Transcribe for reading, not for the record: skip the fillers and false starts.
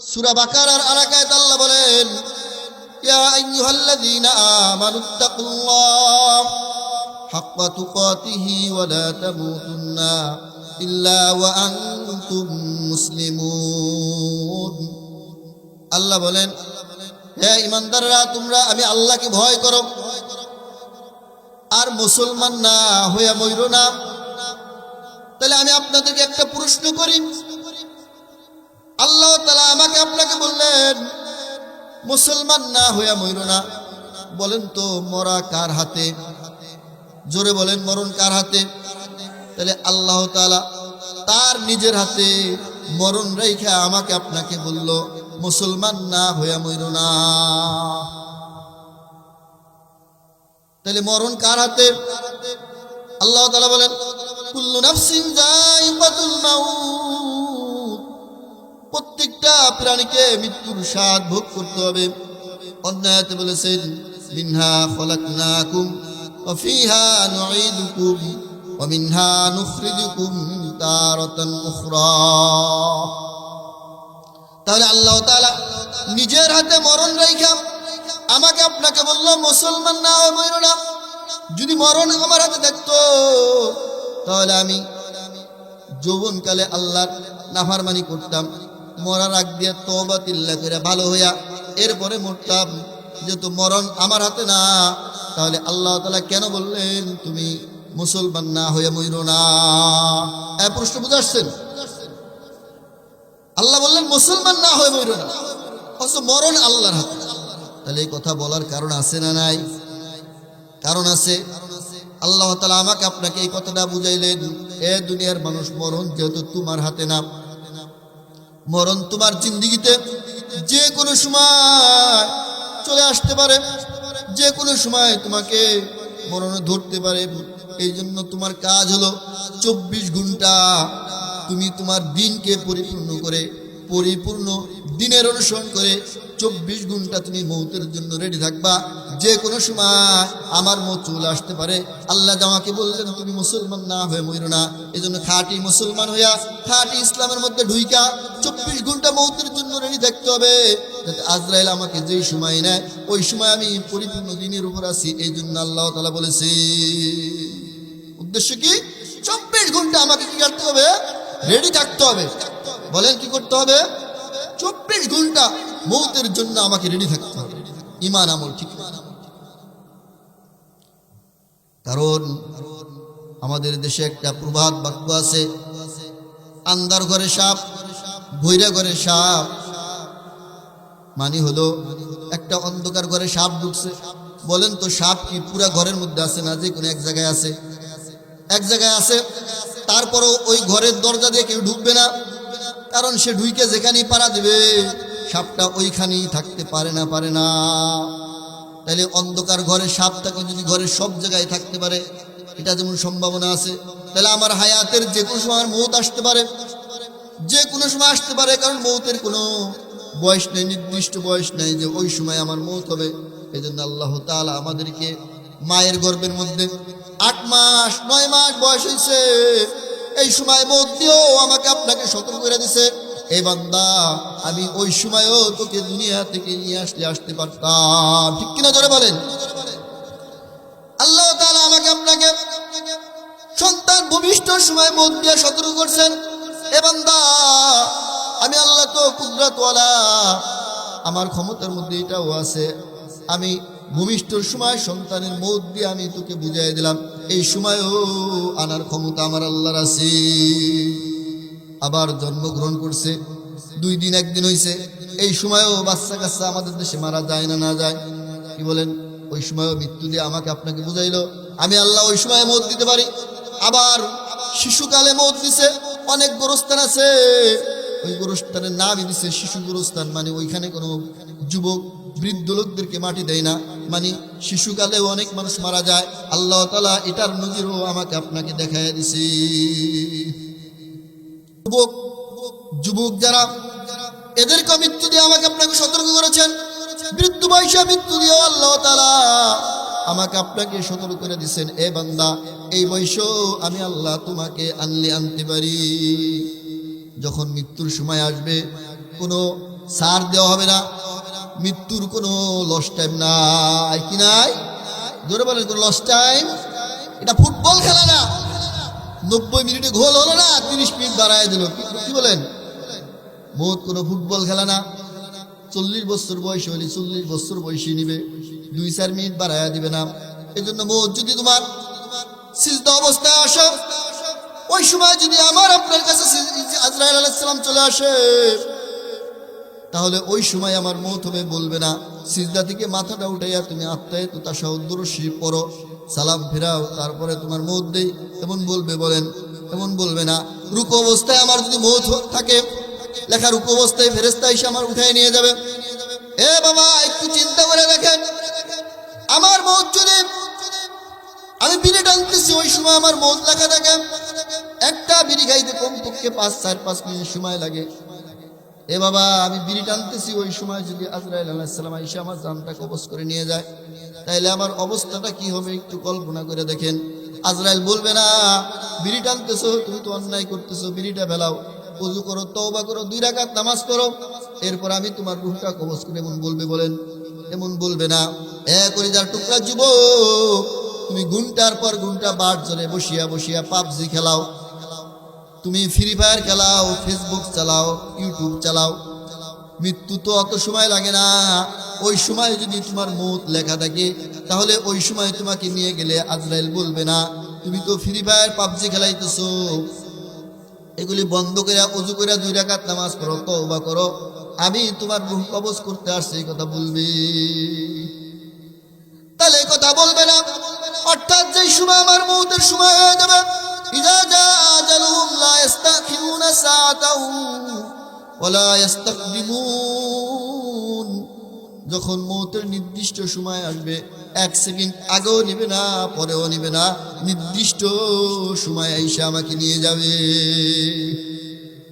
সূরা বাকারার আরেক আয়াতে আল্লাহ বলেন, ইয়া আইয়ুহাল্লাযীনা আমানুত্তাকুল্লাহ হাক্কা তুকাতিহি ওয়া লা তামুতুন্না ইল্লা ওয়া আনতুম মুসলিমুন। আল্লাহ বলেন, হে ঈমানদাররা, তোমরা আমি আল্লাহকে ভয় করো আর মুসলমান না হইয়া মইরো না। তাহলে আমি আপনাদেরকে একটা প্রশ্ন করি, আল্লাহ তাআলা আমাকে আপনাকে বললেন মুসলমান না হইয়া মইরো না, বলেন তো মরা কার হাতে? জোরে বলেন, মরণ কার হাতে? তাহলে আল্লাহ তাআলা তার নিজের হাতে মরণ রেখা আমাকে আপনাকে বলল মুসলমান না হইয়া মইরো না। তাহলে মরণ কার হাতে? আল্লাহ তাআলা বলেন, কুল্লু নাফসিন যায়িকাতুল মাউত, প্রত্যেকটা প্রাণীকে মৃত্যুর স্বাদ ভোগ করতে হবে। অন্য আয়াতে বলেছেন, মিনহা খলাকনাকুম ওয়া ফিহা নুঈদুকুম ওয়া মিনহা নুখরিজুকুম তারাতান উখরা। তাহলে আল্লাহ তাআলা নিজের হাতে মরণ রাইখা আমাকে আপনাকে বলল মুসলমান না হয়ে মইরো না। যদি মরণ আমার হাতে থাকতো তাহলে আমি যৌবনকালে আল্লাহর নাফরমানি করতাম, মরার আগ দিয়ে তওবা তিল্লা করে ভালো হইয়া এরপরে মরতাম। যেহেতু মরণ আমার হাতে না, তাহলে আল্লাহ তাআলা কেন বললেন তুমি মুসলমান না হয়ে মইরো না? এই প্রশ্ন বুঝাচ্ছেন? আল্লাহ বললেন মুসলমান না হয়ে মইরো না, অথচ মরণ আল্লাহর হাতে। তাহলে এই কথা বলার কারণ আছে না নাই? কারণ আছে। আল্লাহ তাআলা আমাকে আপনাকে এই কথাটা বুঝাইলেন, এ দুনিয়ার মানুষ, মরণ যেহেতু তোমার হাতে না, মরণ তোমার জিন্দেগিতে যে কোনো সময় চলে আসতে পারে, যে কোনো সময় তোমাকে মরণ ধরতে পারে। এই জন্য তোমার কাজ হলো 24 ঘন্টা তুমি তোমার দিনকে পরিপূর্ণ করে, পরিপূর্ণ দিনের অনুসরণ করে 24 ঘন্টা তুমি মৌতের জন্য রেডি থাকবা। যে কোনো সময় আমার মৌত চলে আসতে পারে। আল্লাহ আমাকে বললেন তুমি মুসলমান না হয়ে মইরো না। এই জন্য খাঁটি মুসলমান হইয়া খাঁটি ইসলামের মধ্যে ঢুইকা 24 ঘন্টা মৌতের জন্য রেডি থাকতে হবে, যাতে আজরাইল আমাকে যেই সময় নেয় ওই সময় আমি পরিপূর্ণ দিনের উপর আছি। এই জন্য আল্লাহ তাআলা বলেছে, উদ্দেশ্য কি? 24 ঘন্টা আমাকে কি করতে হবে? রেডি থাকতে হবে। বলেন কি করতে হবে? 24 ঘন্টা মৌতের জন্য আমাকে রেডি থাকতে হবে। ঈমান আমল ঠিক। কারণ আমাদের দেশে একটা প্রবাদ বাক্য আছে, আন্ধার ঘরে সাপ, ভৈরা ঘরে সাপ। মানে হলো একটা অন্ধকার ঘরে সাপ ঢুকছে। বলেন তো সাপ কি পুরা ঘরের মধ্যে আছে না যে কোনো এক জায়গায় আছে? এক জায়গায় আছে। তারপরও ওই ঘরের দরজা দিয়ে কেউ ঢুকবে না, কারণ সে ঢুইকে যেখানেই পাড়া দিবে সাপটা ওইখানেই থাকতে পারে না। তাহলে অন্ধকার ঘরে সাপটাকে যদি ঘরের সব জায়গায় থাকতে পারে, এটা যেমন সম্ভাবনা আছে, তাহলে আমার হায়াতের যে কোনো সময় মৌত আসতে পারে, যে কোনো সময় আসতে পারে। কারণ মৌতের কোনো বয়স নেই, নির্দিষ্ট বয়স নেই যে ওই সময় আমার মৌত হবে। এই জন্য আল্লাহ তাআলা আমাদেরকে মায়ের গর্ভের মধ্যে 8 মাস 9 মাস বয়স হয়েছে, এই সময় মৌত দিয়েও আমাকে আপনাকে সতর্ক করে দিছে, এই বান্দা আমি ওই সময়ও তোকে দুনিয়া থেকে নিয়ে আসতে পারতাম। ঠিক কিনা জোরে বলেন? আল্লাহ তাআলা আমাকে আপনাকে সন্তান ভূমিষ্ঠর সময় মৌত দিয়ে সতর্ক করছেন, এ বান্দা আমি আল্লাহ তো কুদরতওয়ালা, আমার ক্ষমতার মধ্যে এটাও আছে, আমি ভূমিষ্ঠর সময় সন্তানের মৌত দিয়ে আমি তোকে বুঝাই দিলাম, এই সময়ও আনার ক্ষমতা আমার আল্লাহর আছে। আবার জন্মগ্রহণ করছে 2 দিন 1 দিন হয়েছে, এই সময়ও বাচ্চা কাচ্চা আমাদের দেশে মারা যায় না? না যায়। কি বলেন? ওই সময়ও মৃত্যু দিয়ে আমাকে আপনাকে বুঝাইলো আমি আল্লাহ ওই সময় মৌত দিতে পারি। আবার শিশুকালে মৌত দিছে। অনেক গোরস্থান আছে, ওই গোরস্থানের নামই দিছে শিশু গোরস্থান, মানে ওইখানে কোনো যুবক বৃদ্ধ লোকদেরকে মাটি দেয় না, মানে শিশুকালেও অনেক মানুষ মারা যায়। আল্লাহ তাআলা এটার নজিরও আমাকে আপনাকে দেখায় দিছে। যুবক যারা, এদেরকে মৃত্যু দিয়ে আমাকে আপনাকে সতর্ক করেছেন। বৃদ্ধ বয়সে মৃত্যু দিয়ে আল্লাহ তাআলা আমাকে আপনাকে সতর্ক করে দিচ্ছেন, এ বান্দা এই বয়সেও আমি আল্লাহ তোমাকে আনতে পারি। যখন মৃত্যুর সময় আসবে, কোনো সার দেওয়া হবে না, মৃত্যুর কোনো লস টাইম নাই, কি নাই? জোরে বলেন, কোনো লস টাইম। এটা ফুটবল খেলা না, 90 মিনিটে গোল হলো না, 30 মিনিট বাড়ায় দিল, কি বলেন? মৌত কোনো ফুটবল খেলা না। 40 বছর বয়স হলে 40 বছর বয়সী নিবে, 2-4 মিনিট বাড়ায় দিবে না। এই জন্য মৌত যদি তোমার সিজদা অবস্থায় আসে, ওই সময় যদি আমার আপনার কাছে আজরাইল আলাইহিস সালাম চলে আসে, তাহলে ওই সময় আমার মৌত হবে, বলবে না সিজদা থেকে মাথাটা উঠাইয়া তুমি আত্মায় তো তাশাহুদুর শরীফ পড়ো, সালাম ফেরাও, তারপরে তোমার মৌত দেই, এমন বলবে? বলেন, এমন বলবে না। রুকু অবস্থায় আমার যদি মৌত থাকে, লেখা রুকু অবস্থায় ফেরেশতা এসে আমার উঠাই নিয়ে যাবে। এ বাবা, একটু চিন্তা করে দেখেন, আমার মৌত যদি আমি বিড়ি টানতেছি, ওই সময় আমার মৌত লেখা থাকে, একটা বিড়ি খাইতে কমপক্ষে 5-4-5 মিনিট সময় লাগে। এ বাবা, আমি বিড়ি টানতেছি, ওই সময় যদি আজরাইল আলাইহিস সালাম এসে আমার জানটা কবজ করে নিয়ে যায়, তাইলে আমার অবস্থাটা কি হবে একটু কল্পনা করে দেখেন। আজরাইল বলবে না বিড়ি টানতেছো, তুমি তো অন্যায় করতেছো, বিড়িটা ফেলাও, ওযু করো, তওবা করো, 2 রাকাত নামাজ পড়ো, এরপর আমি তোমার রূহটা কবজ করে, এমন বলবে? বলেন, এমন বলবে না। করে যার টুকরা যুবক, তুমি ঘন্টার পর ঘন্টা বার চলে বসিয়া বসিয়া পাবজি খেলাও, তুমি ফ্রি ফায়ার খেলাও, ফেসবুক চালাও, ইউটিউব চালাও, মৃত্যু তো অত সময় লাগে না। ওই সময় যদি তোমার মৌত লেখা থাকে, তাহলে ওই সময় তোমাকে নিয়ে গেলে আজরাইল বলবে না তুমি তো ফ্রি ফায়ার পাবজি খেলাইতেছো, এগুলি বন্ধ করে ওযু করে 2 রাকাত নামাজ পড়ো, তওবা করো, আমি তোমার রূহ কবজ করতে আসছি, এই কথা বলবি? তাহলে এই কথা বলবে না। অর্থাৎ যেই সময় আমার মৌতের সময় হয়ে যাবে, ইজা জা আজালুহুম লা ইস্তাখিরুনা সাআতাও ওয়ালা ইস্তাকদিমুন, যখন মৌতের নির্দিষ্ট সময় আসবে, 1 সেকেন্ড আগেও নিবে না, পরেও নিবে না, নির্দিষ্ট সময় আইসা আমাকে নিয়ে যাবে।